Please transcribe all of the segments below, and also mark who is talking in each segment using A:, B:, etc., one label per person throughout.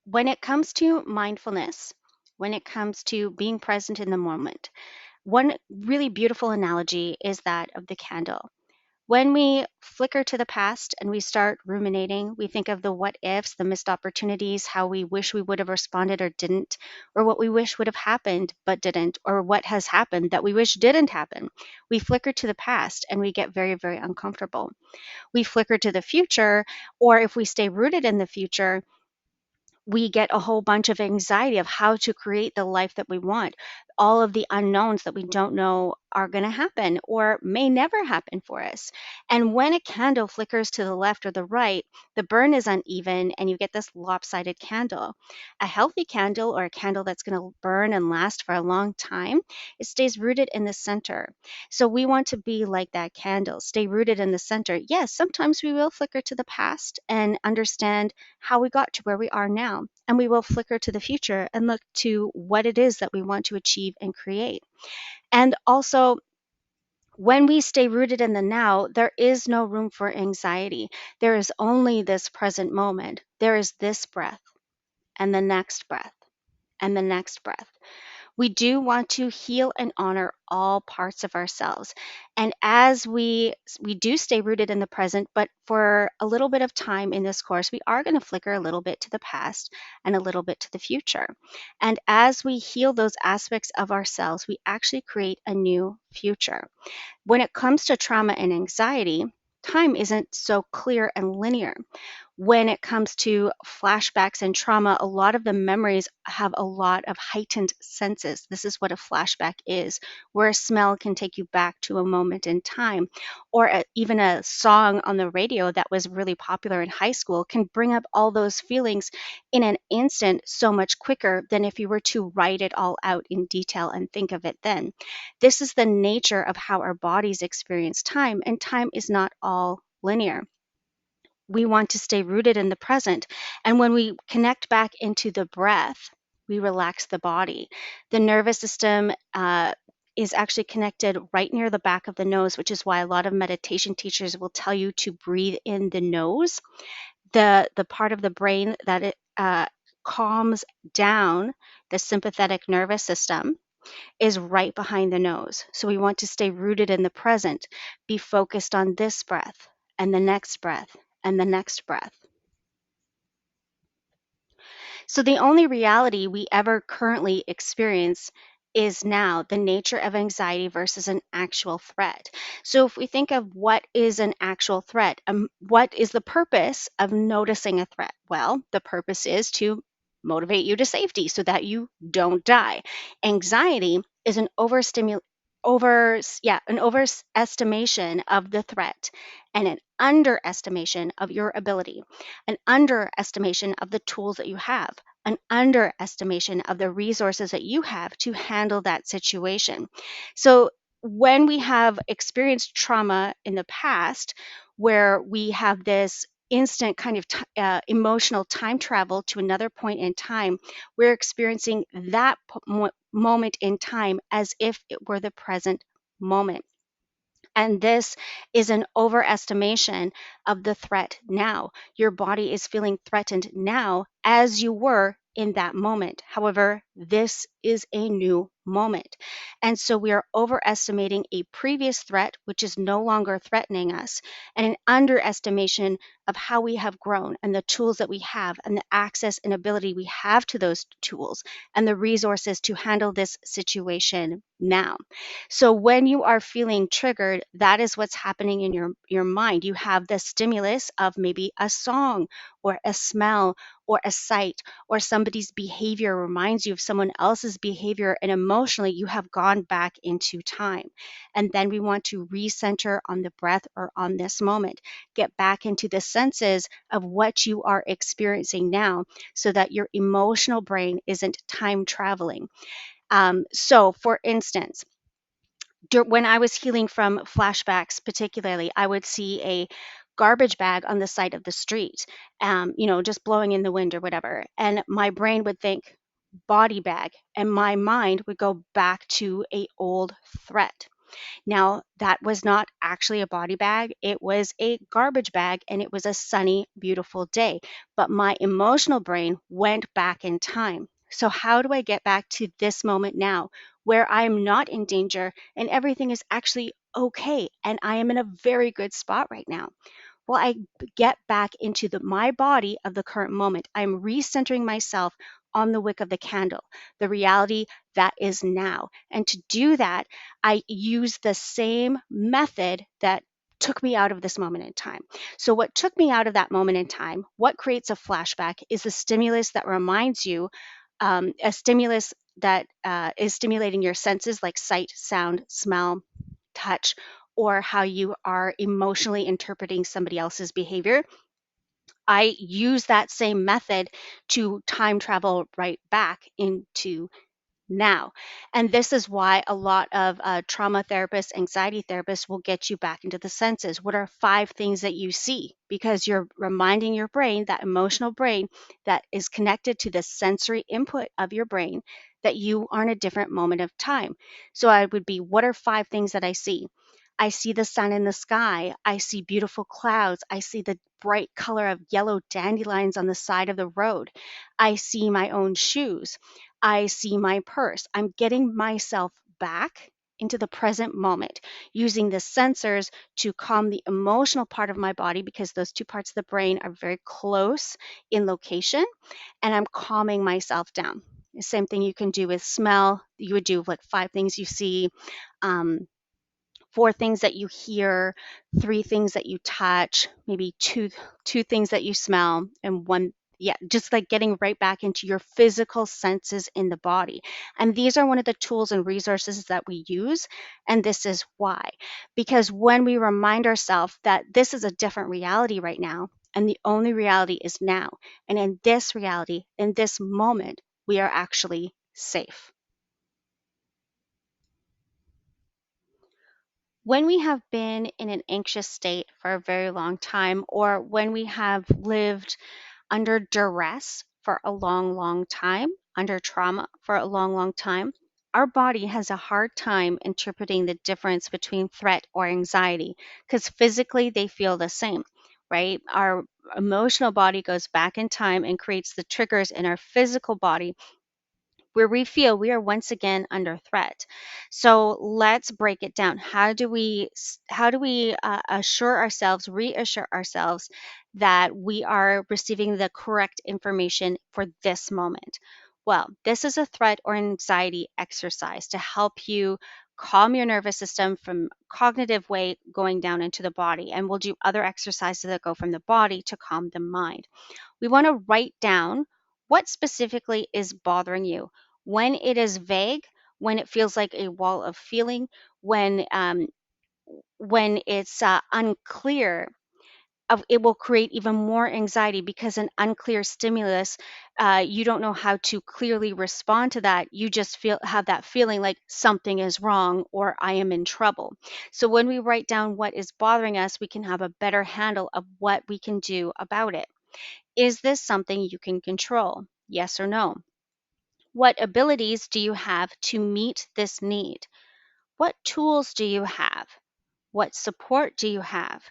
A: When it comes to mindfulness, when it comes to being present in the moment, one really beautiful analogy is that of the candle. When we flicker to the past and we start ruminating, we think of the what ifs, the missed opportunities, how we wish we would have responded or didn't, or what we wish would have happened but didn't, or what has happened that we wish didn't happen. We flicker to the past and we get very, very uncomfortable. We flicker to the future, or if we stay rooted in the future, we get a whole bunch of anxiety of how to create the life that we want. All of the unknowns that we don't know are going to happen or may never happen for us. And when a candle flickers to the left or the right, the burn is uneven and you get this lopsided candle. A healthy candle, or a candle that's going to burn and last for a long time, it stays rooted in the center. So we want to be like that candle, stay rooted in the center. Yes, sometimes we will flicker to the past and understand how we got to where we are now. And we will flicker to the future and look to what it is that we want to achieve and create. And also, when we stay rooted in the now, there is no room for anxiety. There is only this present moment. There is this breath and the next breath and the next breath. We do want to heal and honor all parts of ourselves. And as we do stay rooted in the present, but for a little bit of time in this course, we are going to flicker a little bit to the past and a little bit to the future. And as we heal those aspects of ourselves, we actually create a new future. When it comes to trauma and anxiety, time isn't so clear and linear. When it comes to flashbacks and trauma, a lot of the memories have a lot of heightened senses. This is what a flashback is, where a smell can take you back to a moment in time, or even a song on the radio that was really popular in high school can bring up all those feelings in an instant so much quicker than if you were to write it all out in detail and think of it then. This is the nature of how our bodies experience time, and time is not all linear. We want to stay rooted in the present. And when we connect back into the breath, we relax the body. The nervous system is actually connected right near the back of the nose, which is why a lot of meditation teachers will tell you to breathe in the nose. The part of the brain that it calms down the sympathetic nervous system is right behind the nose. So we want to stay rooted in the present, be focused on this breath and the next breath and the next breath. So the only reality we ever currently experience is now, the nature of anxiety versus an actual threat. So if we think of what is an actual threat, what is the purpose of noticing a threat? Well, the purpose is to motivate you to safety so that you don't die. Anxiety is an an overestimation of the threat and an underestimation of your ability, an underestimation of the tools that you have, an underestimation of the resources that you have to handle that situation. So, when we have experienced trauma in the past, where we have this instant kind of emotional time travel to another point in time, we're experiencing that moment in time as if it were the present moment. And this is an overestimation of the threat now. Your body is feeling threatened now as you were in that moment. However, this is a new moment. And so we are overestimating a previous threat, which is no longer threatening us, and an underestimation of how we have grown and the tools that we have and the access and ability we have to those tools and the resources to handle this situation now. So when you are feeling triggered, that is what's happening in your mind. You have the stimulus of maybe a song or a smell or a sight, or somebody's behavior reminds you of someone else's behavior, and emotionally you have gone back into time. And then we want to recenter on the breath or on this moment, get back into the senses of what you are experiencing now so that your emotional brain isn't time traveling. So for instance, when I was healing from flashbacks, particularly, I would see a garbage bag on the side of the street, just blowing in the wind or whatever. And my brain would think body bag, and my mind would go back to a old threat. Now, that was not actually a body bag, it was a garbage bag, and it was a sunny, beautiful day. But my emotional brain went back in time. So, how do I get back to this moment now where I am not in danger and everything is actually okay and I am in a very good spot right now? Well, I get back into my body of the current moment. I'm recentering myself on the wick of the candle, the reality that is now. And to do that, I use the same method that took me out of this moment in time. So, what took me out of that moment in time, what creates a flashback, is the stimulus that reminds you, a stimulus that is stimulating your senses like sight, sound, smell, touch, or how you are emotionally interpreting somebody else's behavior. I use that same method to time travel right back into now. And this is why a lot of trauma therapists, anxiety therapists will get you back into the senses. What are 5 things that you see? Because you're reminding your brain, that emotional brain that is connected to the sensory input of your brain, that you are in a different moment of time. So I would be, what are 5 things that I see? I see the sun in the sky. I see beautiful clouds. I see the bright color of yellow dandelions on the side of the road. I see my own shoes. I see my purse. I'm getting myself back into the present moment using the sensors to calm the emotional part of my body, because those 2 parts of the brain are very close in location, and I'm calming myself down. The same thing you can do with smell. You would do like 5 things you see, um, 4 things that you hear, 3 things that you touch, maybe two things that you smell, and one, yeah, just like getting right back into your physical senses in the body. And these are one of the tools and resources that we use. And this is why. Because when we remind ourselves that this is a different reality right now, and the only reality is now, and in this reality, in this moment, we are actually safe. When we have been in an anxious state for a very long time, or when we have lived under duress for a long, long time, under trauma for a long, long time, our body has a hard time interpreting the difference between threat or anxiety, because physically they feel the same, right? Our emotional body goes back in time and creates the triggers in our physical body where we feel we are once again under threat. So let's break it down. How do we assure ourselves, reassure ourselves that we are receiving the correct information for this moment? Well, this is a threat or anxiety exercise to help you calm your nervous system from cognitive way going down into the body. And we'll do other exercises that go from the body to calm the mind. We want to write down what specifically is bothering you. When it is vague, when it feels like a wall of feeling, when when it's unclear, it will create even more anxiety, because an unclear stimulus, you don't know how to clearly respond to that. You just have that feeling like something is wrong or I am in trouble. So when we write down what is bothering us, we can have a better handle of what we can do about it. Is this something you can control? Yes or no? What abilities do you have to meet this need? What tools do you have? What support do you have?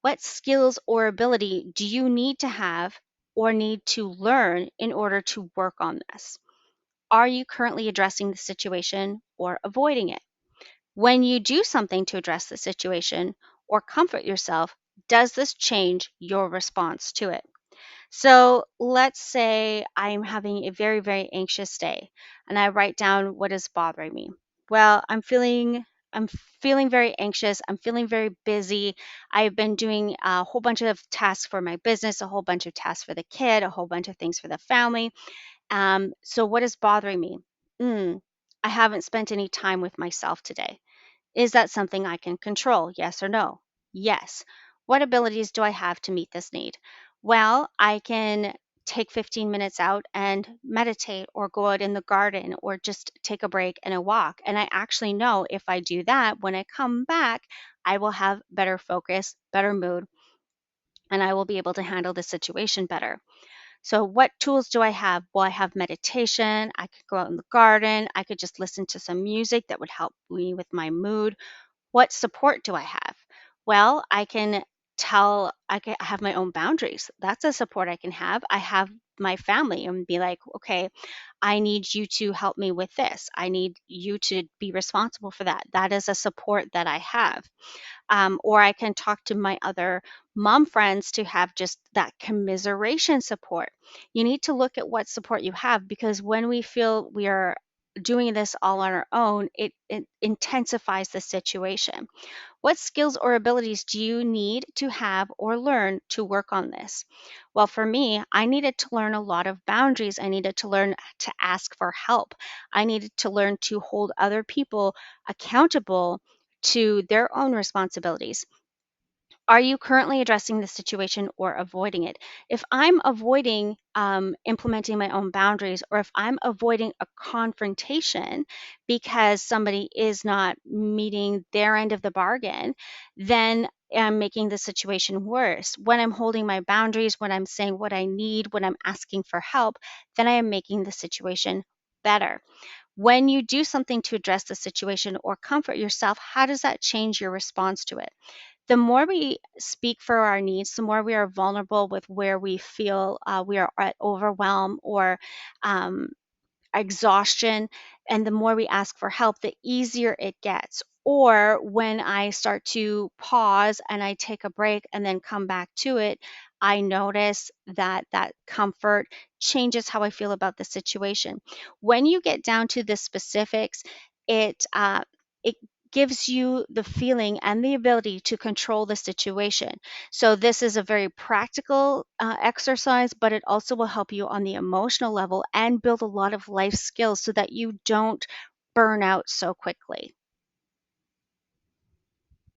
A: What skills or ability do you need to have or need to learn in order to work on this? Are you currently addressing the situation or avoiding it? When you do something to address the situation or comfort yourself, does this change your response to it? So let's say I'm having a very, very anxious day and I write down what is bothering me. Well, I'm feeling very anxious. I'm feeling very busy. I've been doing a whole bunch of tasks for my business, a whole bunch of tasks for the kid, a whole bunch of things for the family. So what is bothering me? Mm, I haven't spent any time with myself today. Is that something I can control? Yes or no? Yes. What abilities do I have to meet this need? Well, I can take 15 minutes out and meditate or go out in the garden or just take a break and a walk. And I actually know if I do that, when I come back, I will have better focus, better mood, and I will be able to handle the situation better. So, what tools do I have? Well, I have meditation. I could go out in the garden. I could just listen to some music that would help me with my mood. What support do I have? Well, I can have my own boundaries. That's a support I can have. I have my family and be like, okay, I need you to help me with this. I need you to be responsible for that. That is a support that I have. Or I can talk to my other mom friends to have just that commiseration support. You need to look at what support you have, because when we feel we are doing this all on our own, it intensifies the situation. What skills or abilities do you need to have or learn to work on this? Well, for me, I needed to learn a lot of boundaries. I needed to learn to ask for help. I needed to learn to hold other people accountable to their own responsibilities. Are you currently addressing the situation or avoiding it? If I'm avoiding implementing my own boundaries, or if I'm avoiding a confrontation because somebody is not meeting their end of the bargain, then I'm making the situation worse. When I'm holding my boundaries, when I'm saying what I need, when I'm asking for help, then I am making the situation better. When you do something to address the situation or comfort yourself, how does that change your response to it? The more we speak for our needs, the more we are vulnerable with where we feel we are at overwhelm or um, exhaustion, and the more we ask for help, the easier it gets. Or when I start to pause and I take a break and then come back to it, I notice that that comfort changes how I feel about the situation. When you get down to the specifics, it gives you the feeling and the ability to control the situation. So, this is a very practical exercise, but it also will help you on the emotional level and build a lot of life skills so that you don't burn out so quickly.